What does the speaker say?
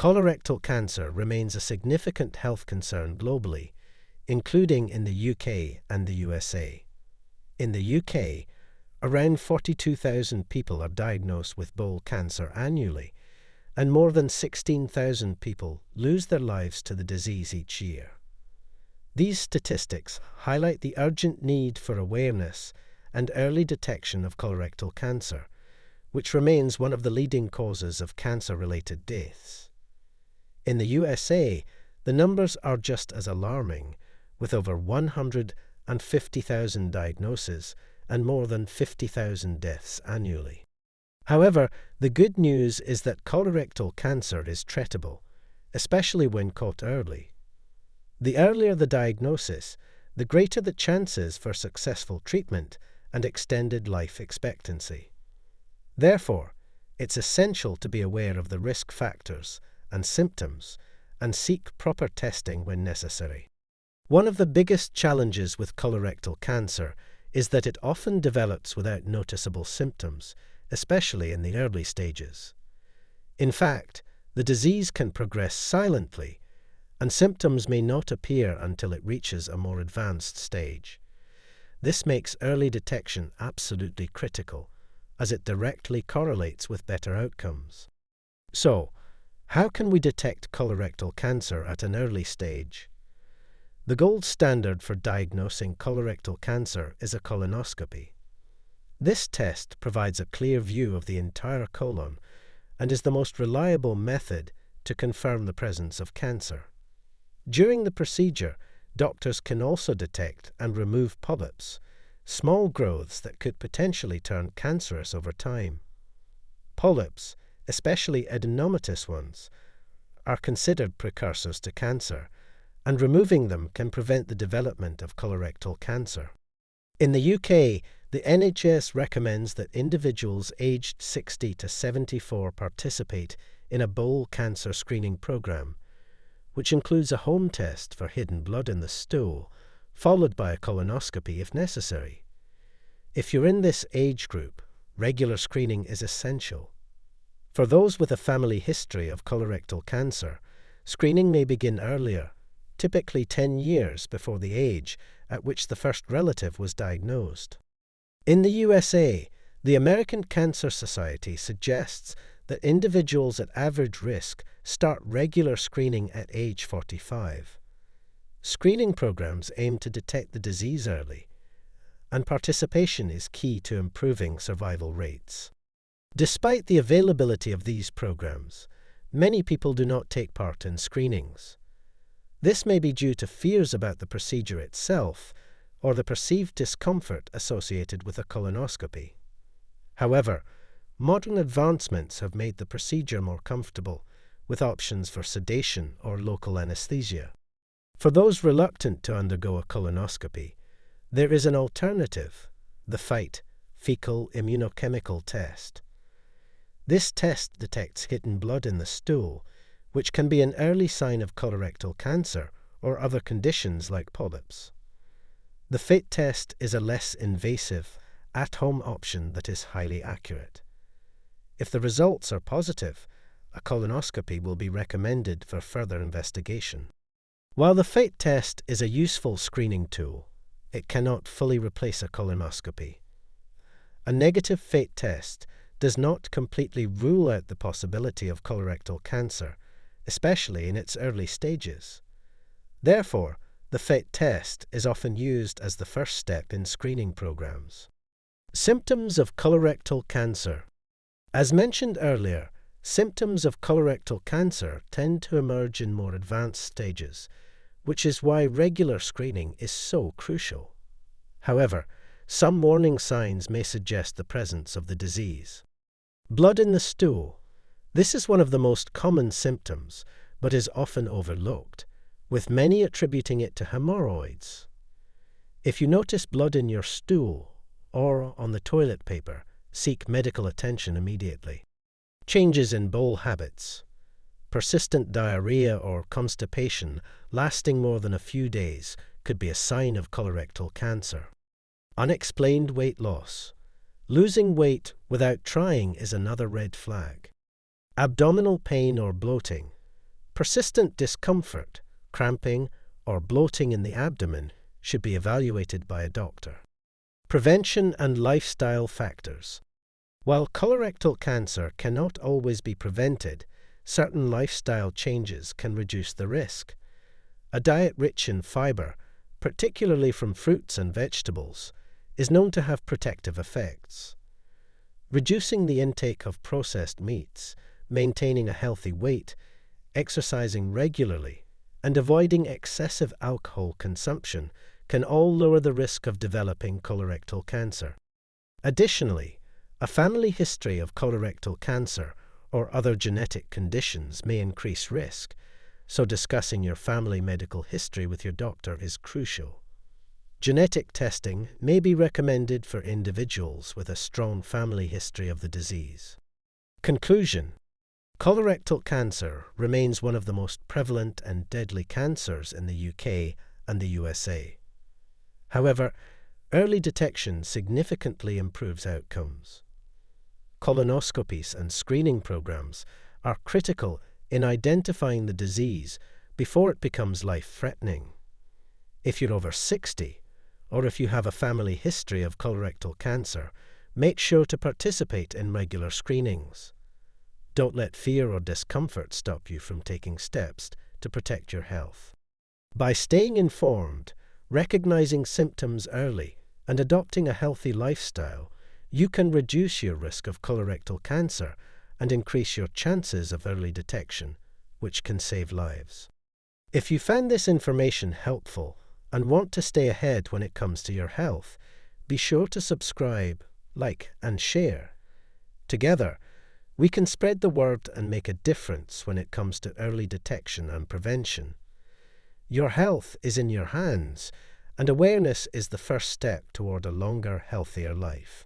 Colorectal cancer remains a significant health concern globally, including in the UK and the USA. In the UK, around 42,000 people are diagnosed with bowel cancer annually, and more than 16,000 people lose their lives to the disease each year. These statistics highlight the urgent need for awareness and early detection of colorectal cancer, which remains one of the leading causes of cancer-related deaths. In the USA, the numbers are just as alarming, with over 150,000 diagnoses and more than 50,000 deaths annually. However, the good news is that colorectal cancer is treatable, especially when caught early. The earlier the diagnosis, the greater the chances for successful treatment and extended life expectancy. Therefore, it's essential to be aware of the risk factors and symptoms and seek proper testing when necessary. One of the biggest challenges with colorectal cancer is that it often develops without noticeable symptoms, especially in the early stages. In fact, the disease can progress silently, and symptoms may not appear until it reaches a more advanced stage. This makes early detection absolutely critical, as it directly correlates with better outcomes. So, how can we detect colorectal cancer at an early stage? The gold standard for diagnosing colorectal cancer is a colonoscopy. This test provides a clear view of the entire colon and is the most reliable method to confirm the presence of cancer. During the procedure, doctors can also detect and remove polyps, small growths that could potentially turn cancerous over time. Polyps, especially adenomatous ones, are considered precursors to cancer, and removing them can prevent the development of colorectal cancer. In the UK, the NHS recommends that individuals aged 60 to 74 participate in a bowel cancer screening program, which includes a home test for hidden blood in the stool, followed by a colonoscopy if necessary. If you're in this age group, regular screening is essential. For those with a family history of colorectal cancer, screening may begin earlier, typically 10 years before the age at which the first relative was diagnosed. In the USA, the American Cancer Society suggests that individuals at average risk start regular screening at age 45. Screening programs aim to detect the disease early, and participation is key to improving survival rates. Despite the availability of these programs, many people do not take part in screenings. This may be due to fears about the procedure itself or the perceived discomfort associated with a colonoscopy. However, modern advancements have made the procedure more comfortable, with options for sedation or local anesthesia. For those reluctant to undergo a colonoscopy, there is an alternative, the FITE, fecal immunochemical test. This test detects hidden blood in the stool, which can be an early sign of colorectal cancer or other conditions like polyps. The FIT test is a less invasive, at-home option that is highly accurate. If the results are positive, a colonoscopy will be recommended for further investigation. While the FIT test is a useful screening tool, it cannot fully replace a colonoscopy. A negative FIT test does not completely rule out the possibility of colorectal cancer, especially in its early stages. Therefore, the FIT test is often used as the first step in screening programs. Symptoms of colorectal cancer. As mentioned earlier, symptoms of colorectal cancer tend to emerge in more advanced stages, which is why regular screening is so crucial. However, some warning signs may suggest the presence of the disease. Blood in the stool. This is one of the most common symptoms, but is often overlooked, with many attributing it to hemorrhoids. If you notice blood in your stool or on the toilet paper, seek medical attention immediately. Changes in bowel habits. Persistent diarrhea or constipation lasting more than a few days could be a sign of colorectal cancer. Unexplained weight loss. Losing weight without trying is another red flag. Abdominal pain or bloating. Persistent discomfort, cramping, or bloating in the abdomen should be evaluated by a doctor. Prevention and lifestyle factors. While colorectal cancer cannot always be prevented, certain lifestyle changes can reduce the risk. A diet rich in fiber, particularly from fruits and vegetables, is known to have protective effects. Reducing the intake of processed meats, maintaining a healthy weight, exercising regularly, and avoiding excessive alcohol consumption can all lower the risk of developing colorectal cancer. Additionally, a family history of colorectal cancer or other genetic conditions may increase risk, so discussing your family medical history with your doctor is crucial. Genetic testing may be recommended for individuals with a strong family history of the disease. Conclusion: colorectal cancer remains one of the most prevalent and deadly cancers in the UK and the USA. However, early detection significantly improves outcomes. Colonoscopies and screening programs are critical in identifying the disease before it becomes life-threatening. If you're over 60, or if you have a family history of colorectal cancer, make sure to participate in regular screenings. Don't let fear or discomfort stop you from taking steps to protect your health. By staying informed, recognizing symptoms early, and adopting a healthy lifestyle, you can reduce your risk of colorectal cancer and increase your chances of early detection, which can save lives. If you found this information helpful and want to stay ahead when it comes to your health, be sure to subscribe, like, and share. Together, we can spread the word and make a difference when it comes to early detection and prevention. Your health is in your hands, and awareness is the first step toward a longer, healthier life.